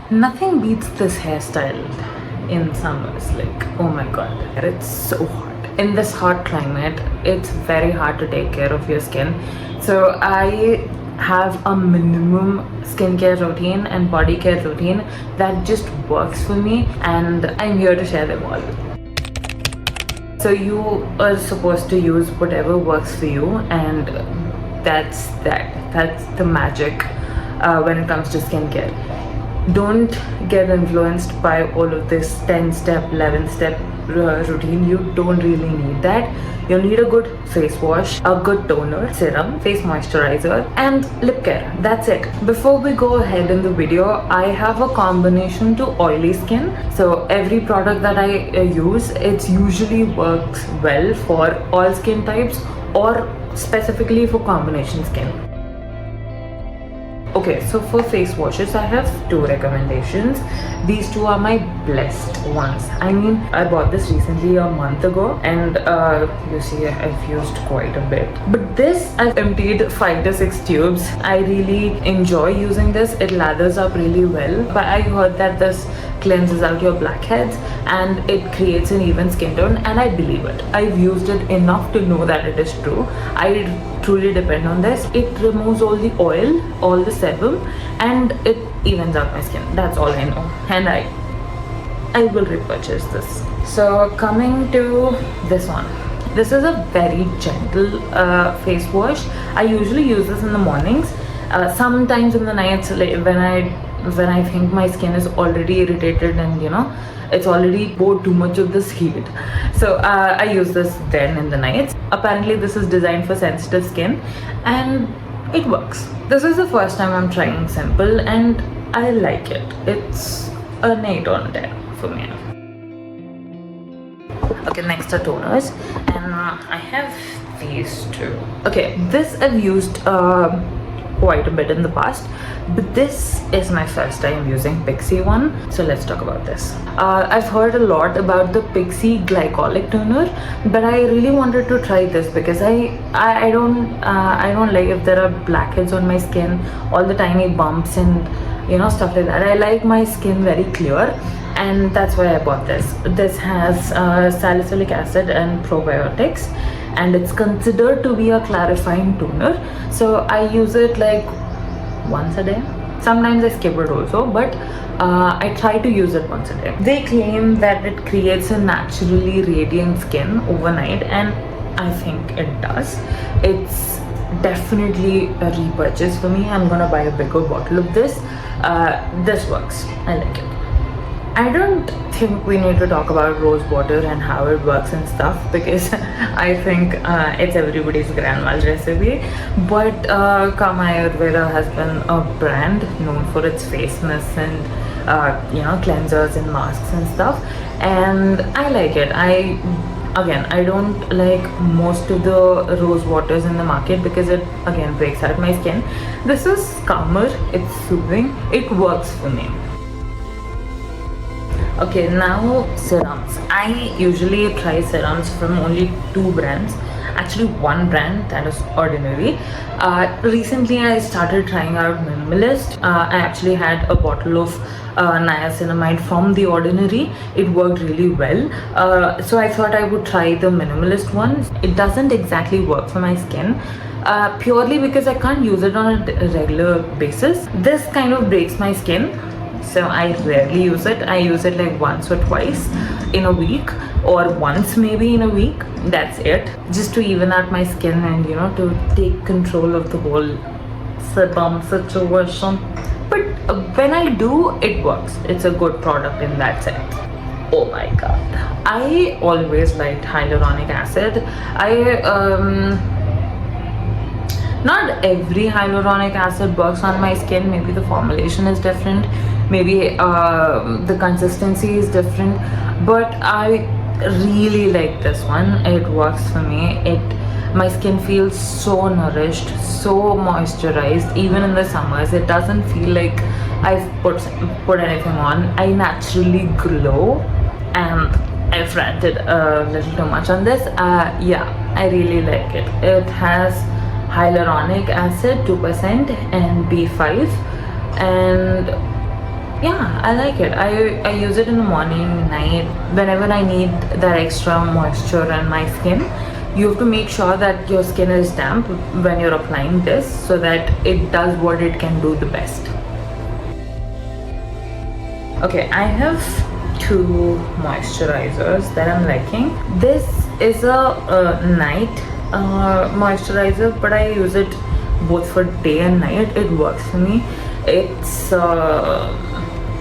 Nothing beats this hairstyle in summers. Like, oh my god, it's so hot. In this hot climate, it's very hard to take care of your skin. So I have a minimum skincare routine and body care routine that just works for me, and I'm here to share them all. So you are supposed to use whatever works for you, and that's the magic when it comes to skincare. Don't get influenced by all of this 10-step, 11-step routine. You don't really need that. You'll need a good face wash, a good toner, serum, face moisturizer, and lip care. That's it. Before we go ahead in the video, I have a combination to oily skin. So every product that I use, it usually works well for all skin types or specifically for combination skin. Okay, so for face washes, I have two recommendations. These two are my blessed ones. I mean, I bought this recently a month ago, and you see I've used quite a bit. But this, I've emptied 5 to 6 tubes. I really enjoy using this. It lathers up really well. But I heard that this cleanses out your blackheads and it creates an even skin tone, and I believe it. I've used it enough to know that it is true. I truly depend on this. It removes all the oil, all the sebum, and it evens out my skin. That's all I know, and I will repurchase this. So coming to this one, this is a very gentle face wash. I usually use this in the mornings, sometimes in the nights, like when I think my skin is already irritated and it's already poured too much of this heat. So I use this then in the nights. Apparently this is designed for sensitive skin and it works. This is the first time I'm trying simple and I like it. It's an 8 on 10 for me. Okay, next are toners, and I have these two. Okay, this I've used quite a bit in the past, but this is my first time using Pixi one, so let's talk about this. I've heard a lot about the Pixi glycolic toner, but I really wanted to try this because I don't like if there are blackheads on my skin, all the tiny bumps and stuff like that. I like my skin very clear, and that's why I bought this. This has salicylic acid and probiotics, and it's considered to be a clarifying toner. So I use it like once a day. Sometimes I skip it also, but I try to use it once a day. They claim that it creates a naturally radiant skin overnight, and I think it does. It's definitely a repurchase for me. I'm gonna buy a bigger bottle of this. This works. I like it. I don't think we need to talk about rose water and how it works and stuff, because I think it's everybody's grandma's recipe. But Kama Ayurveda has been a brand known for its face mist and cleansers and masks and stuff, and I like it. I don't like most of the rose waters in the market because it again breaks out my skin. This is calmer, it's soothing, it works for me. Okay, now serums. I usually try serums from only 2 brands. Actually, one brand, that is Ordinary. Recently, I started trying out Minimalist. I actually had a bottle of Niacinamide from the Ordinary. It worked really well. So I thought I would try the Minimalist one. It doesn't exactly work for my skin. Purely because I can't use it on a regular basis. This kind of breaks my skin. So I rarely use it. I use it like once or twice in a week, or once maybe in a week. That's it, just to even out my skin and to take control of the whole sebum situation. But when I do, it works. It's a good product in that sense. Oh my god, I always liked hyaluronic acid. Not every hyaluronic acid works on my skin. Maybe the formulation is different, maybe the consistency is different, but I really like this one. It works for me. My skin feels so nourished, so moisturized. Even in the summers, it doesn't feel like I've put anything on. I naturally glow, and I've ranted a little too much on this. Yeah, I really like it. It has hyaluronic acid 2% and B5, and Yeah, I like it. I use it in the morning, night, whenever I need that extra moisture in my skin. You have to make sure that your skin is damp when you're applying this so that it does what it can do the best. Okay, I have two moisturizers that I'm liking. This is a night moisturizer, but I use it both for day and night. It works for me.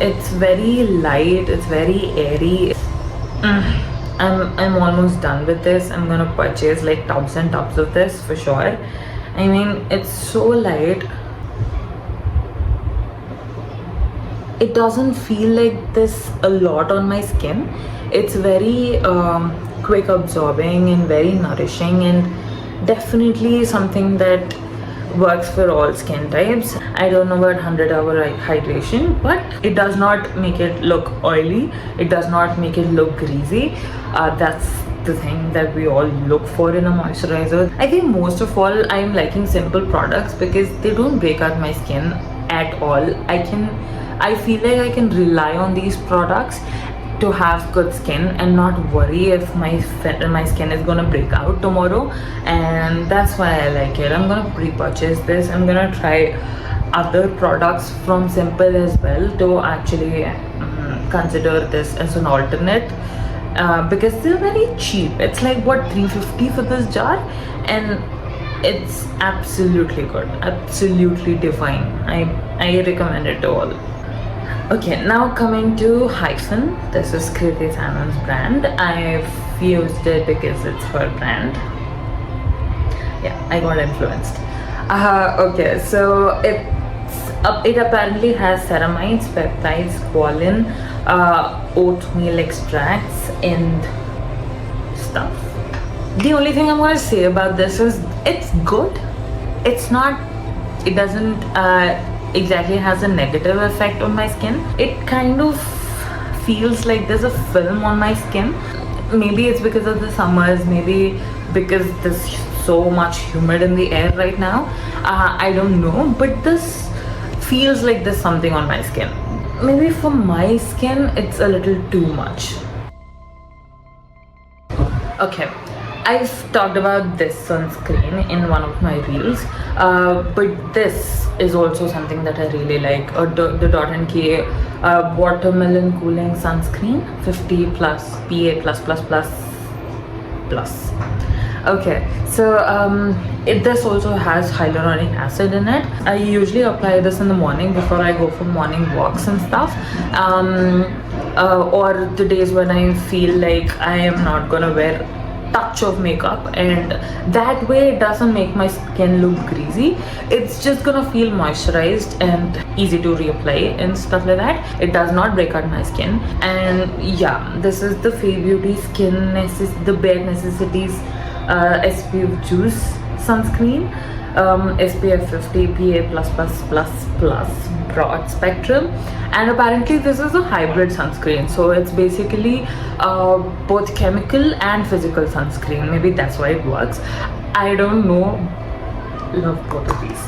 It's very light, it's very airy. I'm almost done with this. I'm gonna purchase like tubs and tubs of this for sure. I mean, it's so light. It doesn't feel like this a lot on my skin. It's very quick absorbing and very nourishing, and definitely something that works for all skin types. I don't know about 100-hour hydration, but it does not make it look oily. It does not make it look greasy. That's the thing that we all look for in a moisturizer. I think most of all, I'm liking simple products because they don't break out my skin at all. I feel like I can rely on these products to have good skin and not worry if my skin is gonna break out tomorrow, and that's why I like it. I'm gonna pre-purchase this. I'm gonna try other products from Simple as well to actually consider this as an alternate because they're very cheap. It's like what, $350 for this jar, and it's absolutely good, absolutely divine. I recommend it to all. Okay, now coming to Hyphen. This is Kriti Sanon's brand. I've used it because it's her brand. Yeah, I got influenced. Okay, so it apparently has ceramides, peptides, squalene, oatmeal extracts, and stuff. The only thing I'm gonna say about this is it's good. It doesn't exactly has a negative effect on my skin. It kind of feels like there's a film on my skin. Maybe it's because of the summers, maybe because there's so much humid in the air right now. I don't know, but this feels like there's something on my skin. Maybe for my skin, it's a little too much. Okay, I've talked about this sunscreen in one of my reels, but this is also something that I really like. The Nykaa watermelon cooling sunscreen, 50 plus PA plus. Okay, so this also has hyaluronic acid in it. I usually apply this in the morning before I go for morning walks and stuff, or the days when I feel like I am not gonna wear touch of makeup, and that way it doesn't make my skin look greasy. It's just gonna feel moisturized and easy to reapply and stuff like that. It does not break out my skin. And yeah, this is the Fay Beauty the Bare Necessities SPF Juice sunscreen, SPF 50 PA++++ broad spectrum, and apparently this is a hybrid sunscreen, so it's basically both chemical and physical sunscreen. Maybe that's why it works. I don't know. Love both of these.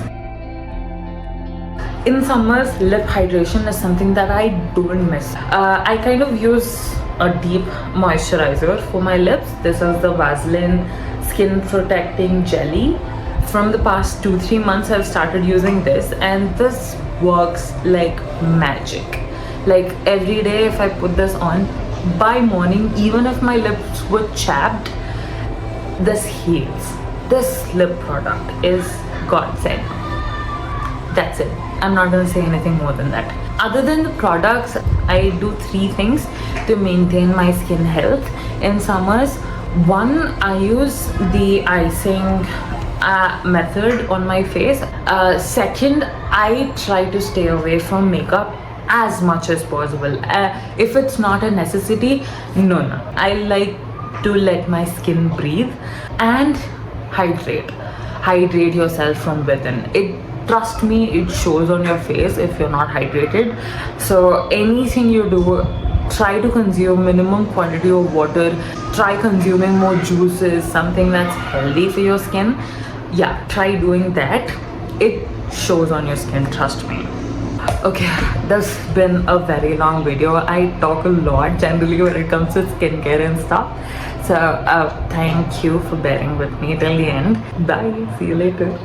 In summers, lip hydration is something that I don't miss. I kind of use a deep moisturizer for my lips. This is the Vaseline Skin Protecting Jelly. From the past 2-3 months, I've started using this, and this works like magic. Like every day, if I put this on, by morning, even if my lips were chapped, this heals. This lip product is godsend. That's it. I'm not gonna say anything more than that. Other than the products, I do 3 things to maintain my skin health in summers. One, I use the icing method on my face. Second, I try to stay away from makeup as much as possible. If it's not a necessity, no. I like to let my skin breathe. And hydrate yourself from within. Trust me, it shows on your face if you're not hydrated. So anything you do, try to consume minimum quantity of water. Try consuming more juices, something that's healthy for your skin. Yeah, try doing that. It shows on your skin, trust me. Okay, this has been a very long video. I talk a lot generally when it comes to skincare and stuff. So thank you for bearing with me till the end. Bye. See you later.